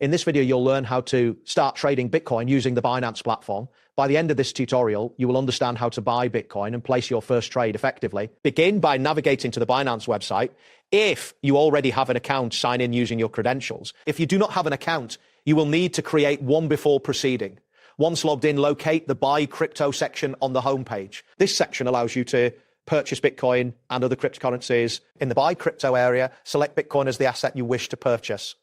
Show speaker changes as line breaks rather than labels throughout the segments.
In this video, you'll learn how to start trading Bitcoin using the Binance platform. By the end of this tutorial, you will understand how to buy Bitcoin and place your first trade effectively. Begin by navigating to the Binance website. If you already have an account, sign in using your credentials. If you do not have an account, you will need to create one before proceeding. Once logged in, locate the Buy Crypto section on the homepage. This section allows you to purchase Bitcoin and other cryptocurrencies. In the Buy Crypto area, select Bitcoin as the asset you wish to purchase.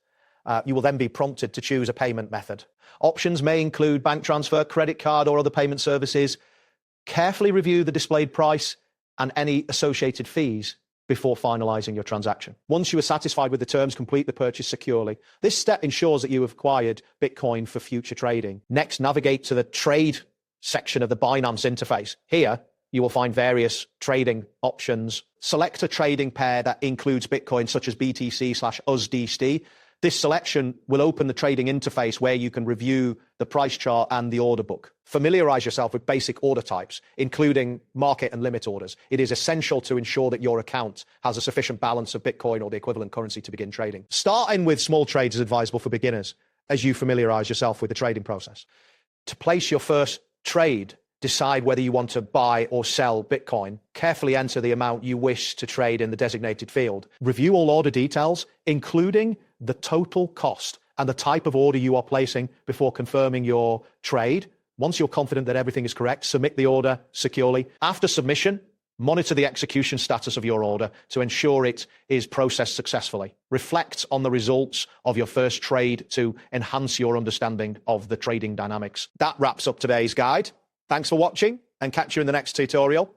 You will then be prompted to choose a payment method. Options may include bank transfer, credit card, or other payment services. Carefully review the displayed price and any associated fees before finalizing your transaction. Once you are satisfied with the terms, complete the purchase securely. This step ensures that you have acquired Bitcoin for future trading. Next, navigate to the trade section of the Binance interface. Here, you will find various trading options. Select a trading pair that includes Bitcoin, such as BTC/USDC. This selection will open the trading interface where you can review the price chart and the order book. Familiarize yourself with basic order types, including market and limit orders. It is essential to ensure that your account has a sufficient balance of Bitcoin or the equivalent currency to begin trading. Starting with small trades is advisable for beginners as you familiarize yourself with the trading process. To place your first trade, decide whether you want to buy or sell Bitcoin. Carefully enter the amount you wish to trade in the designated field. Review all order details, including the total cost and the type of order you are placing before confirming your trade. Once you're confident that everything is correct, submit the order securely. After submission, monitor the execution status of your order to ensure it is processed successfully. Reflect on the results of your first trade to enhance your understanding of the trading dynamics. That wraps up today's guide. Thanks for watching and catch you in the next tutorial.